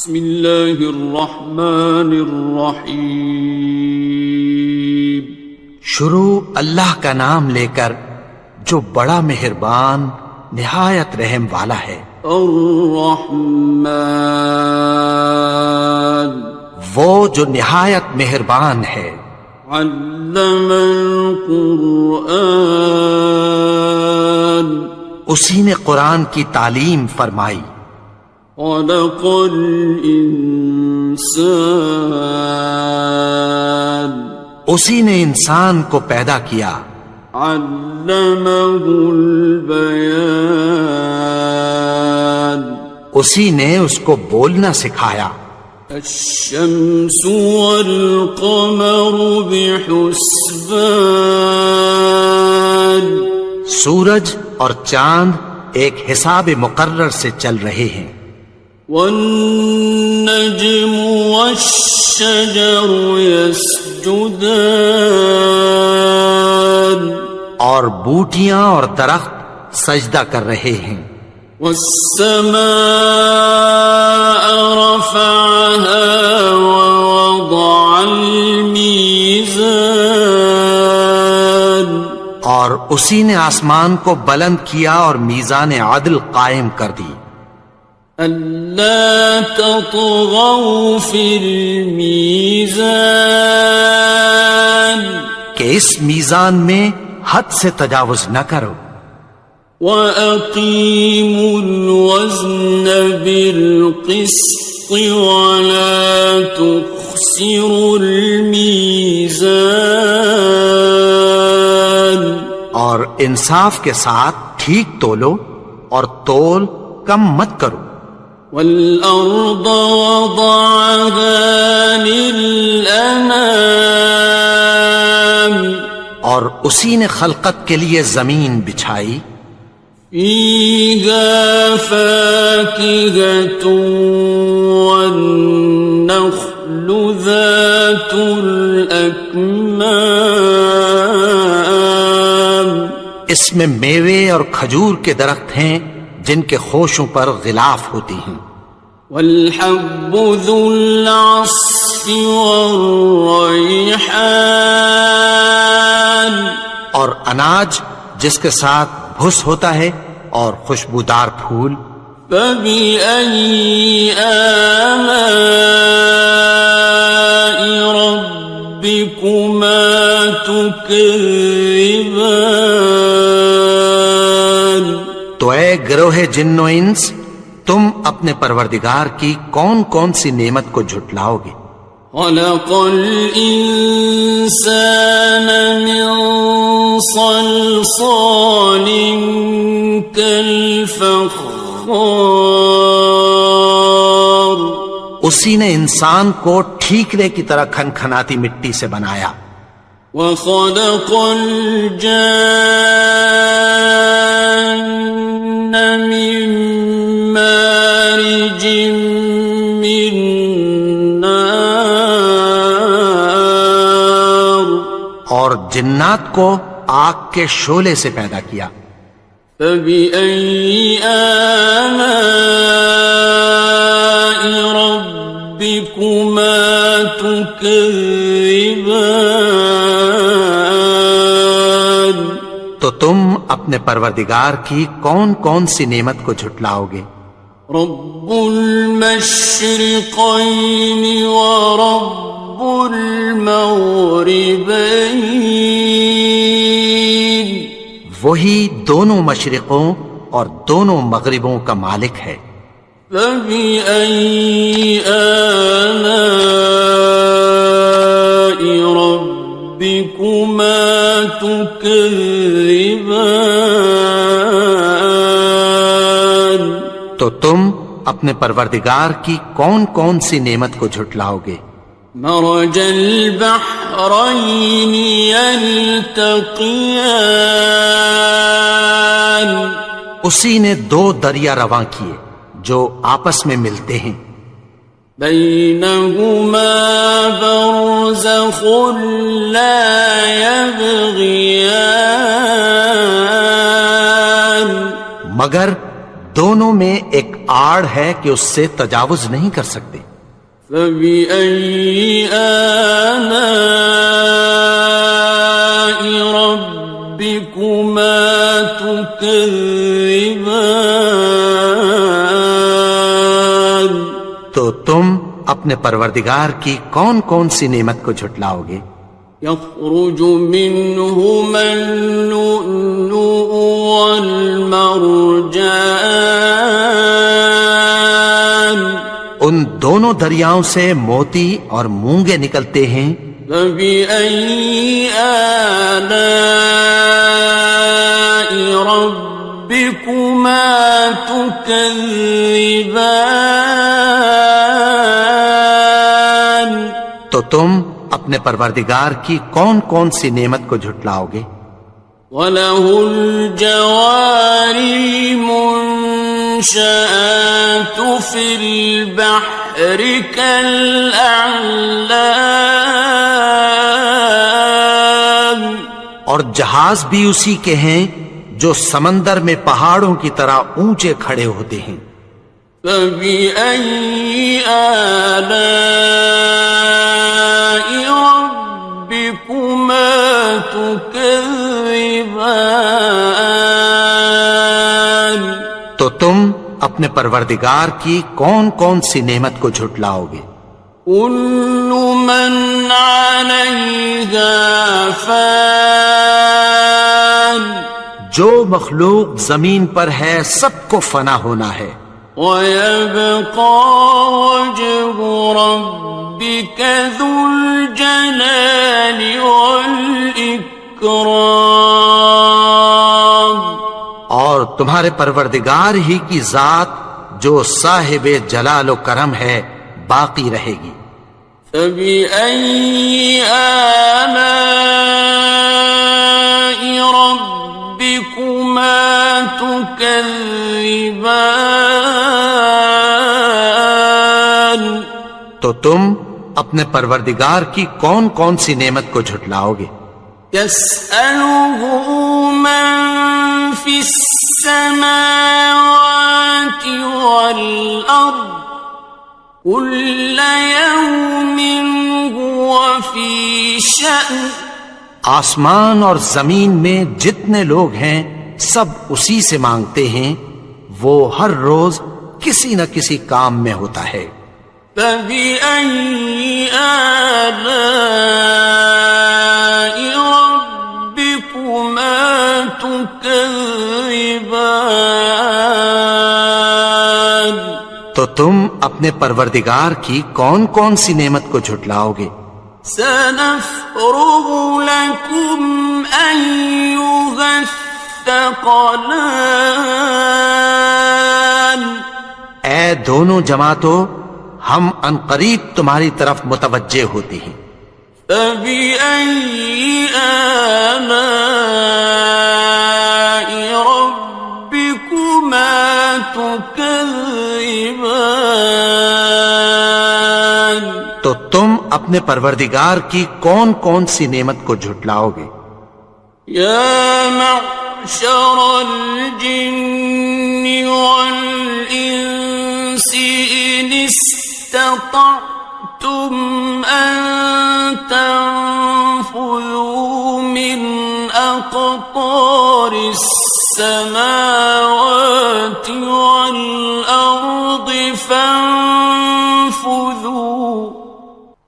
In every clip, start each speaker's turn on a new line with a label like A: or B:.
A: بسم اللہ الرحمن الرحیم.
B: شروع اللہ کا نام لے کر جو بڑا مہربان نہایت رحم والا ہے.
A: الرحمن
B: وہ جو نہایت مہربان ہے.
A: علم القرآن
B: اسی نے قرآن کی تعلیم فرمائی.
A: خلق الانسان
B: اسی نے انسان کو پیدا کیا.
A: علمہ البیان
B: اسی نے اس کو بولنا سکھایا.
A: الشمس والقمر بحسبان
B: سورج اور چاند ایک حساب مقرر سے چل رہے ہیں.
A: والنجم والشجر يسجدان
B: اور بوٹیاں اور درخت سجدہ کر رہے ہیں.
A: والسماء رفعها ووضع الميزان
B: اور اسی نے آسمان کو بلند کیا اور میزان عدل قائم کر دی.
A: ألا تطغوا في الميزان
B: کہ اس میزان میں حد سے تجاوز نہ کرو.
A: وَأَقِيمُوا الْوَزْنَ بِالْقِسْطِ وَلَا تُخْسِرُوا الْمِيزَانَ
B: اور انصاف کے ساتھ ٹھیک تولو اور تول کم مت کرو.
A: وَالْأَرْضَ وَضَعَهَا لِلْأَنَامِ
B: اور اسی نے خلقت کے لیے زمین بچھائی.
A: فِيهَا فَاكِهَةٌ وَالنَّخْلُ ذَاتُ الْأَكْمَامِ
B: اس میں میوے اور کھجور کے درخت ہیں جن کے خوشوں پر غلاف ہوتی ہیں.
A: وَالْحَبُّ ذُو الْعَصْفِ وَالرَّيْحَانِ
B: اور اناج جس کے ساتھ بھس ہوتا ہے اور خوشبودار پھول.
A: فَبِأَيِّ آلَاءِ رَبِّكُمَا تُكَذِّبَانِ
B: تو اے گروہ جن و انس تم اپنے پروردگار کی کون کون سی نعمت کو جھٹلاؤ گے.
A: خَلَقَ الْإِنسَانَ مِنْ صَلْصَالٍ كَالْفَخَّارِ
B: اسی نے انسان کو ٹھیکرے کی طرح کھنکھناتی مٹی سے بنایا.
A: وَخَلَقَ الْجَانَّ مِن مَّارِجٍ مِّن نَّارٍ
B: اور جنات کو آگ کے شعلے سے پیدا کیا.
A: فَبِأَيِّ آلَاءِ رَبِّكُمَا تُكَذِّبَانِ
B: تو تم اپنے پروردگار کی کون کون سی نعمت کو جھٹلاؤ گے.
A: رب المشرقین ورب المغربین
B: وہی دونوں مشرقوں اور دونوں مغربوں کا مالک ہے.
A: فَبِأَيِّ آلَاءِ رَبِّكُمَا تُكَذِّبَانِ
B: تو تم اپنے پروردگار کی کون کون سی نعمت کو جھٹلاؤ گے.
A: مرج البحرین یلتقیان
B: اسی نے دو دریا رواں کیے جو آپس میں ملتے ہیں.
A: بینہما برزخ لا یبغیان
B: مگر دونوں میں ایک آڑ ہے کہ اس سے تجاوز نہیں کر سکتے۔
A: فَبِأَيِّ آلَاءِ رَبِّكُمَا تُكَذِّبَانِ؟
B: تو تم اپنے پروردگار کی کون کون سی نعمت کو جھٹلاؤ گے؟
A: يخرج منهما اللؤلؤ والمرجان،
B: ان دونوں دریاؤں سے موتی اور مونگے نکلتے ہیں۔
A: فبأي آلاء ربكما تكذبان؟
B: تو تم اپنے پروردگار کی کون کون سی نعمت کو جھٹلاؤ گے؟
A: وَلَهُ الْجَوَارِ الْمُنشَآتُ فِي الْبَحْرِ كَالْأَعْلَامِ،
B: اور جہاز بھی اسی کے ہیں جو سمندر میں پہاڑوں کی طرح اونچے کھڑے ہوتے ہیں۔
A: فَبِأَيِّ آلَاءِ رَبِّكُمَا تُكَذِّبَانِ؟
B: تو تم اپنے پروردگار کی کون کون سی نعمت کو جھٹلاؤ گے؟
A: كُلُّ مَنْ عَلَيْهَا فَانٍ،
B: جو مخلوق زمین پر ہے سب کو فنا ہونا ہے۔
A: وَيَبْقَى وَجْهُ رَبِّكَ ذُو الْجَلَالِ وَالْإِكْرَامِ،
B: اور تمہارے پروردگار ہی کی ذات جو صاحب جلال و کرم ہے باقی رہے گی۔
A: فَبِأَيِّ آلَاءِ رَبِّكُمَا تُكَذِّبَانِ؟
B: تو تم اپنے پروردگار کی کون کون سی نعمت کو جھٹلاؤ گے؟
A: يَسْأَلُهُ مَن فِي السَّمَاوَاتِ وَالْأَرْضِ كُلَّ يَوْمٍ هُوَ فِي شَأْنٍ،
B: آسمان اور زمین میں جتنے لوگ ہیں سب اسی سے مانگتے ہیں، وہ ہر روز کسی نہ کسی کام میں ہوتا ہے۔
A: فَبِأَيِّ آلَاءِ رَبِّكُمَا تُكَذِّبَانِ؟
B: تو تم اپنے پروردگار کی کون کون سی نعمت کو جھٹلاؤ گے؟
A: سَنَفْرُغُ لَكُمْ أَيُّهَ الثَّقَلَانِ،
B: اے دونوں جماعتوں، ہم عنقریب تمہاری طرف متوجہ ہوتے ہیں۔
A: فَبِأَيِّ آلَاءِ رَبِّكُمَا تُكَذِّبَانِ؟
B: تو تم اپنے پروردگار کی کون کون سی نعمت کو جھٹلاؤ گے؟
A: يَا مَعْشَرَ الْجِنِّ وَالْإِنسِ إِنِ اسْتَطَعْتُمْ أَن تَنفُذُوا مِنْ أَقْطَارِ السَّمَاوَاتِ وَالْأَرْضِ فَانفُذُوا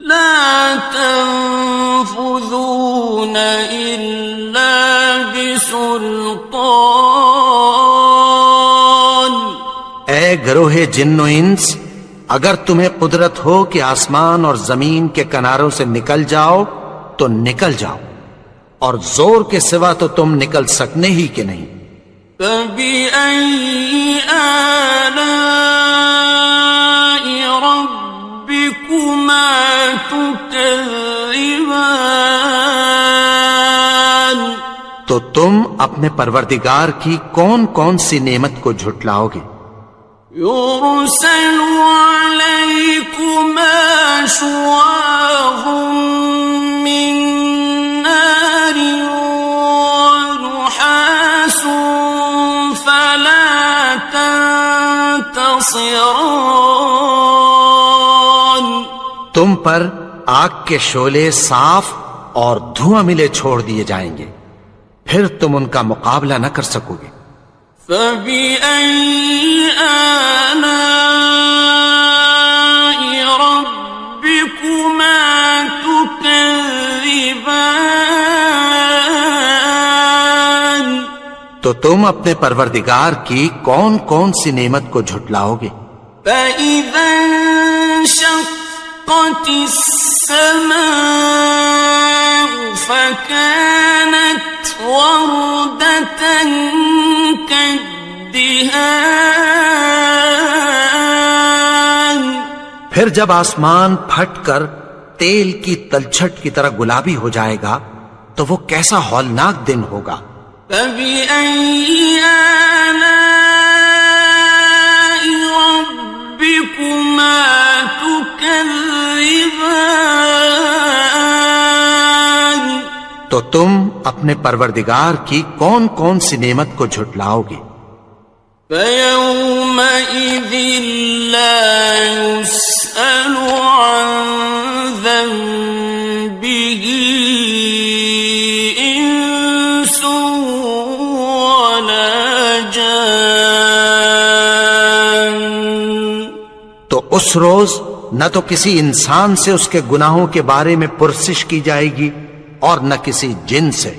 A: لَا تَنفُذُونَ إِلَّا بِسُلْطَانٍ۔
B: اے گروہ جن و انس، اگر تمہیں قدرت ہو کہ آسمان اور زمین کے کناروں سے نکل جاؤ تو نکل جاؤ، اور زور کے سوا تو تم نکل سکنے ہی کہ نہیں۔
A: فَبِأَيِّ آلَاءِ رَبِّكُمَا تُكَذِّبَانِ؟
B: تو تم اپنے پروردگار کی کون کون سی نعمت کو جھٹلاؤ گے؟
A: يُرْسَلُ عَلَيْكُمَا شُوَاظٌ مِّن نَّارٍ وَنُحَاسٌ فَلَا تَنتَصِرَانِ، ناصران.
B: تم پر آگ کے شعلے صاف اور دھواں ملے چھوڑ دیے جائیں گے، پھر تم ان کا مقابلہ نہ کر سکو گے۔
A: فَبِأَيِّ آلَاءِ رَبِّكُمَا تُكَذِّبَانِ.
B: تو تم اپنے پروردگار کی کون کون سی نعمت کو جھٹلاؤ گے؟
A: فَإِذَا انشَقَّتِ السَّمَاءُ فَكَانَتْ وَرْدَةً كَالدِّهَانِ.
B: پھر جب آسمان پھٹ کر تیل کی تلچھٹ کی طرح گلابی ہو جائے گا تو وہ کیسا ہولناک دن ہوگا۔
A: فَبِأَيِّ آلَاءِ رَبِّكُمَا تُكَذِّبَانِ.
B: تو تم اپنے پروردگار کی کون کون سی نعمت کو جھٹلاؤ گے؟
A: فَيَوْمَئِذٍ لَا يُسْأَلُ عَنْ ذَنبِهِ إِنسٌ وَلَا جَانٌ.
B: تو اس روز نہ تو کسی انسان سے اس کے گناہوں کے بارے میں پرسش کی جائے گی اور نہ کسی جن سے۔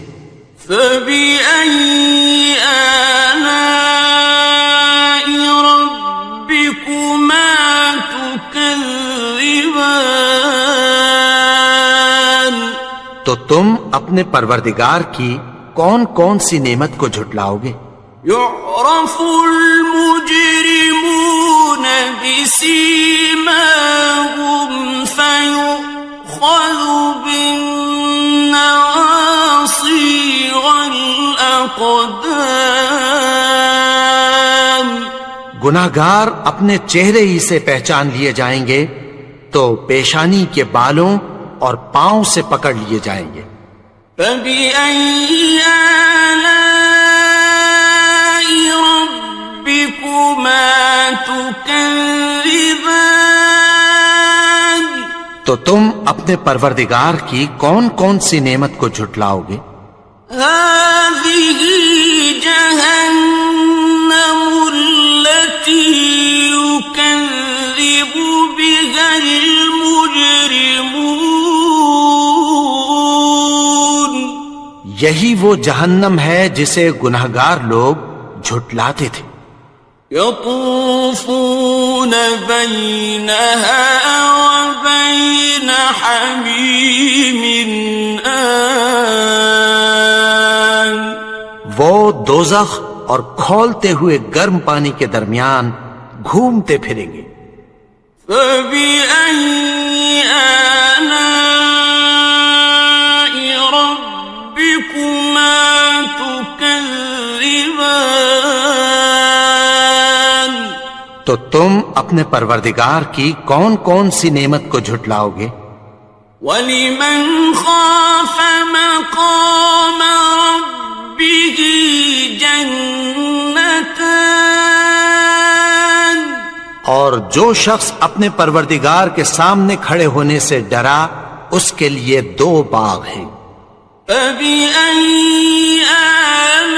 A: فَبِأَيِّ آلَاءِ رَبِّكُمَا تُكَذِّبَانِ.
B: تو تم اپنے پروردگار کی کون کون سی نعمت کو جھٹلاؤ گے؟
A: يُعْرَفُ الْمُجْرِمُونَ بِسِيمَاهُمْ فَيُؤْخَذُ بِالنَّوَاصِي وَالْأَقْدَامِ.
B: گناہگار اپنے چہرے ہی سے پہچان لیے جائیں گے تو پیشانی کے بالوں اور پاؤں سے پکڑ لیے جائیں گے۔
A: فَبِأَيِّ آلَاءِ رَبِّكُمَا تُكَذِّبَانِ.
B: تو تم اپنے پروردگار کی کون کون سی نعمت کو جھٹلاؤ گے؟
A: هَذِهِ جَهَنَّمُ الَّتِي يُكَذِّبُ بِهَا الْمُجْرِمُونَ.
B: یہی وہ جہنم ہے جسے گناہگار لوگ جھٹلاتے تھے۔
A: يَطُوفُونَ بَيْنَهَا وَبَيْنَ حَمِيمٍ آنٍ.
B: وہ دوزخ اور کھولتے ہوئے گرم پانی کے درمیان گھومتے پھریں گے۔
A: فَبِأَيِّ آلَاءِ رَبِّكُمَا تُكَذِّبَانِ.
B: تو تم اپنے پروردگار کی کون کون سی نعمت کو جھٹلاؤ گے؟
A: وَلِمَنْ خَافَ مَقَامَ رَبِّهِ جَنَّتَانِ.
B: اور جو شخص اپنے پروردگار کے سامنے کھڑے ہونے سے ڈرا اس کے لیے 2 باغ ہیں۔
A: فَبِأَيِّ آلَاءِ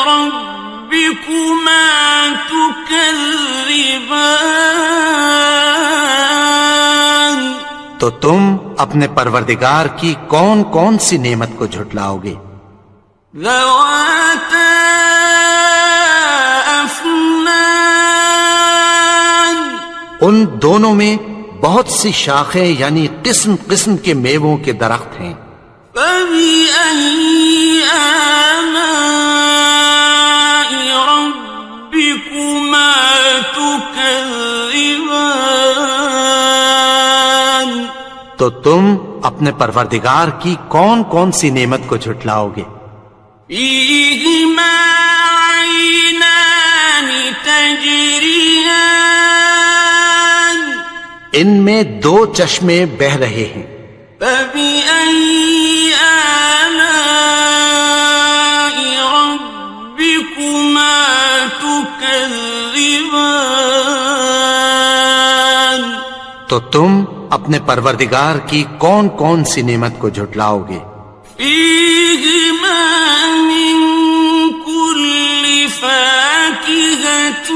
A: رَبِّكُمَا تُكَذِّبَانِ.
B: تو تم اپنے پروردگار کی کون کون سی نعمت کو جھٹلاؤ گے؟
A: ذَوَاتَا أَفْنَانٍ.
B: ان دونوں میں بہت سی شاخیں یعنی قسم قسم کے میووں کے درخت ہیں۔
A: فَبِأَيِّ آلَاءِ رَبِّكُمَا تُكَذِّبَانِ.
B: تو تم اپنے پروردگار کی کون کون سی نعمت کو جھٹلاؤ گے؟
A: فِيهِمَا عَيْنَانِ تَجْرِيَانِ.
B: ان میں 2 چشمے بہہ رہے ہیں۔
A: فَبِأَيِّ آلَاءِ رَبِّكُمَا تُكَذِّبَانِ.
B: تو تم اپنے پروردگار کی کون کون سی نعمت کو جھٹلاؤ گے؟
A: فیہما من کل فاکہۃ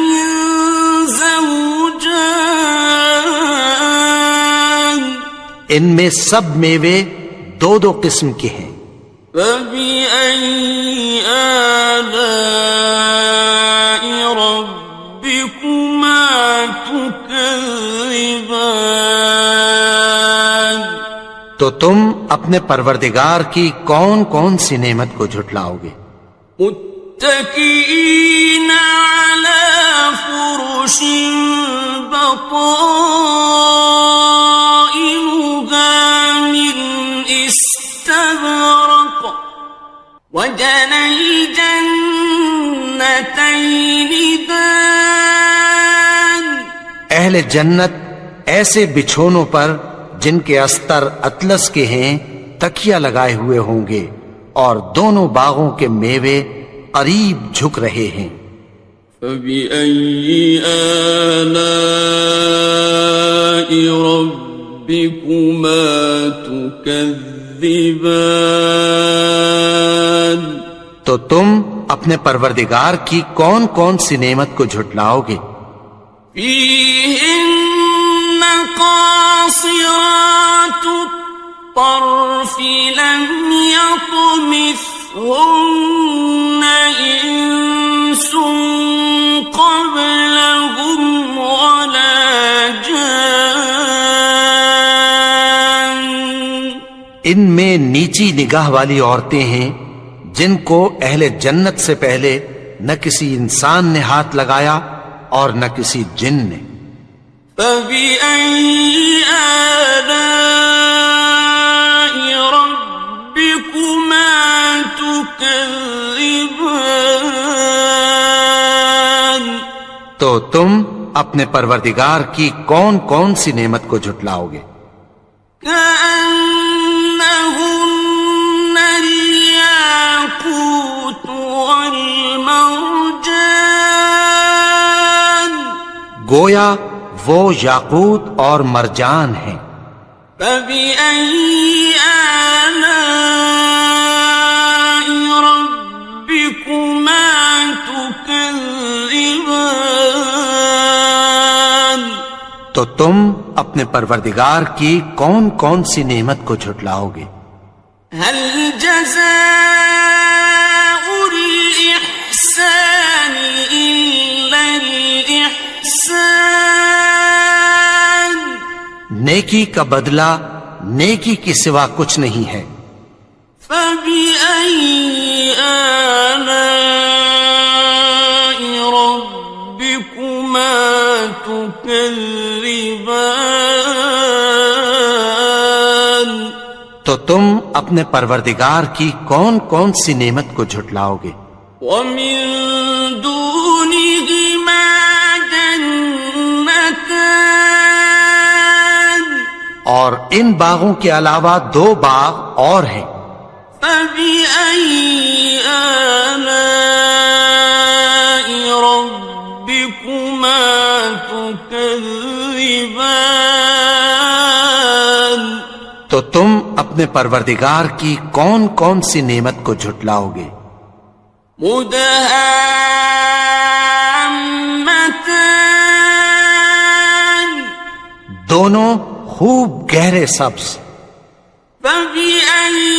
A: زوجان،
B: ان میں سب میوے دو دو قسم کے ہیں۔
A: فبأي آلاء ربكما تكذبان،
B: تو تم اپنے پروردگار کی کون کون سی نعمت کو جھٹلاؤ گے؟
A: متكئين على فرش بطائنها من استبرق وجنى الجنتين دان،
B: اہل جنت ایسے بچھونوں پر جن کے استر اطلس کے ہیں تکیہ لگائے ہوئے ہوں گے، اور دونوں باغوں کے میوے قریب جھک رہے ہیں۔
A: فبأي آلاء ربكما تكذبان،
B: تو تم اپنے پروردگار کی کون کون سی نعمت کو جھٹلاؤ گے؟
A: فيهن قاصرات الطرف لم يطمثهن إنس قبلهم ولا جان،
B: ان میں نیچی نگاہ والی عورتیں ہیں جن کو اہل جنت سے پہلے نہ کسی انسان نے ہاتھ لگایا اور نہ کسی جن نے۔
A: فبأي آلاء ربكما تكذبان،
B: تو تم اپنے پروردگار کی کون کون سی نعمت کو جھٹلاؤ گے؟
A: كأنهن الياقوت والمرجان،
B: گویا وہ یاقوت اور مرجان ہیں۔
A: فبأي آلاء ربكما تكذبان،
B: تو تم اپنے پروردگار کی کون کون سی نعمت کو جھٹلاؤ گے؟
A: هل جزاء الإحسان إلا الإحسان،
B: نیکی کا بدلہ نیکی کے سوا کچھ نہیں ہے۔
A: فبأي آلاء ربكما تكذبان،
B: تو تم اپنے پروردگار کی کون کون سی نعمت کو جھٹلاؤ گے؟
A: ومن دونهما جنتان،
B: اور ان باغوں کے علاوہ دو باغ اور ہیں۔
A: فبأي آلاء ربكما تكذبان،
B: تو تم اپنے پروردگار کی کون کون سی نعمت کو جھٹلاؤ گے؟
A: مدهامتان،
B: دونوں خوب گہرے سبز۔
A: فبأي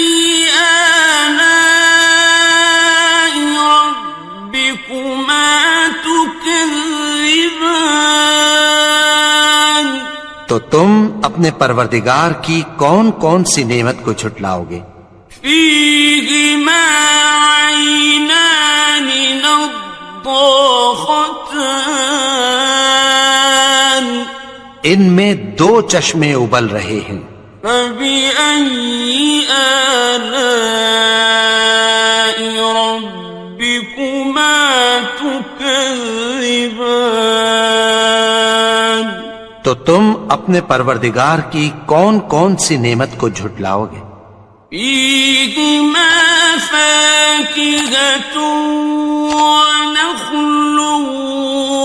A: آلاء ربكما تكذبان،
B: تو تم اپنے پروردگار کی کون کون سی نعمت کو جھٹلاؤ گے؟
A: فيهما عينان نضاختان،
B: ان میں دو چشمے ابل رہے ہیں۔
A: فبأي آلاء ربكما تكذبان،
B: تو تم اپنے پروردگار کی کون کون سی نعمت کو جھٹلاؤ گے؟
A: فيهما فاكهة ونخل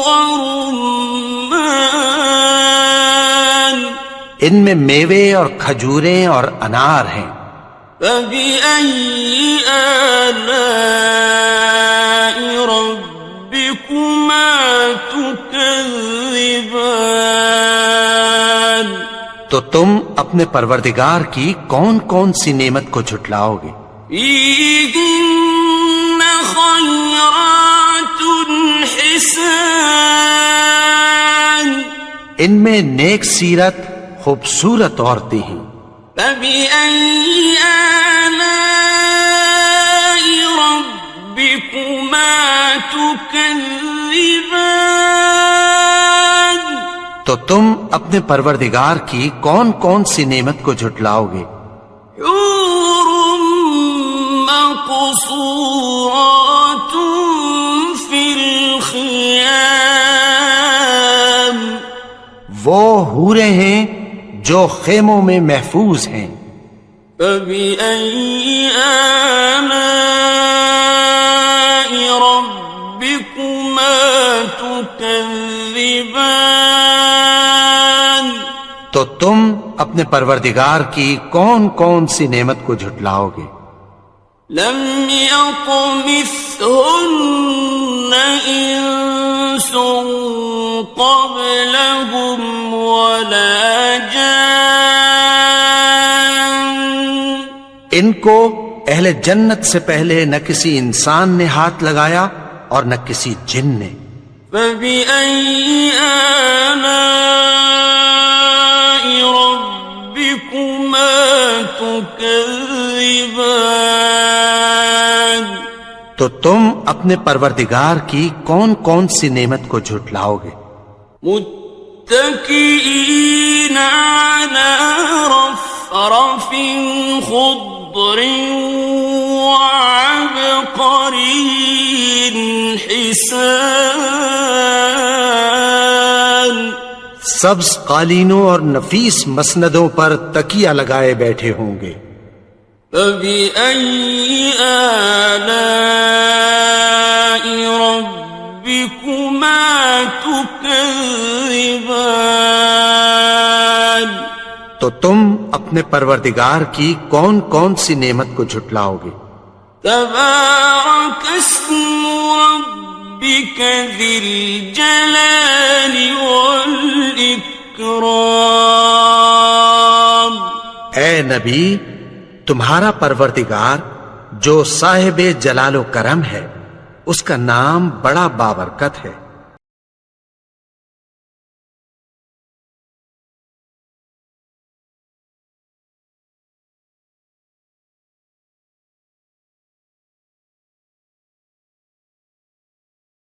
A: ورمان،
B: ان میں میوے اور کھجوریں اور انار ہیں۔
A: فبأي آلاء ربكما تكذبان؟
B: تو تم اپنے پروردگار کی کون کون سی نعمت کو جھٹلاؤ گے؟
A: فيهن خيرات حسان،
B: ان میں نیک سیرت خوبصورت عورتیں ہیں۔
A: فبأي آلاء ربكما تكذبان؟
B: تو تم اپنے پروردگار کی کون کون سی نعمت کو جھٹلاؤ گے؟
A: حور مقصورات في الخيام،
B: وہ حوریں ہیں جو خیموں میں محفوظ ہیں۔
A: فبأي آلاء ربكما تكذبان؟
B: تو تم اپنے پروردگار کی کون کون سی نعمت کو جھٹلاؤ گے؟
A: لم يطمثهن إنس قبلهم ولا جان،
B: ان کو اہل جنت سے پہلے نہ کسی انسان نے ہاتھ لگایا اور نہ کسی جن نے۔
A: فبأي آلاء ربكما تكذبان؟
B: تو تم اپنے پروردگار کی کون کون سی نعمت کو جھٹلاؤ گے؟
A: متكئين على رفرف خضر وعبقري حسان،
B: سبز قالینوں اور نفیس مسندوں پر تکیہ لگائے بیٹھے ہوں گے۔
A: فبأي آلاء ربكما تكذبان؟
B: تو تم اپنے پروردگار کی کون کون سی نعمت کو جھٹلاؤ گے؟
A: تبارك اسم ربك ذي الجلال والإكرام۔
B: اے نبی، تمہارا پروردگار جو صاحب جلال و کرم ہے، اس کا نام بڑا بابرکت ہے۔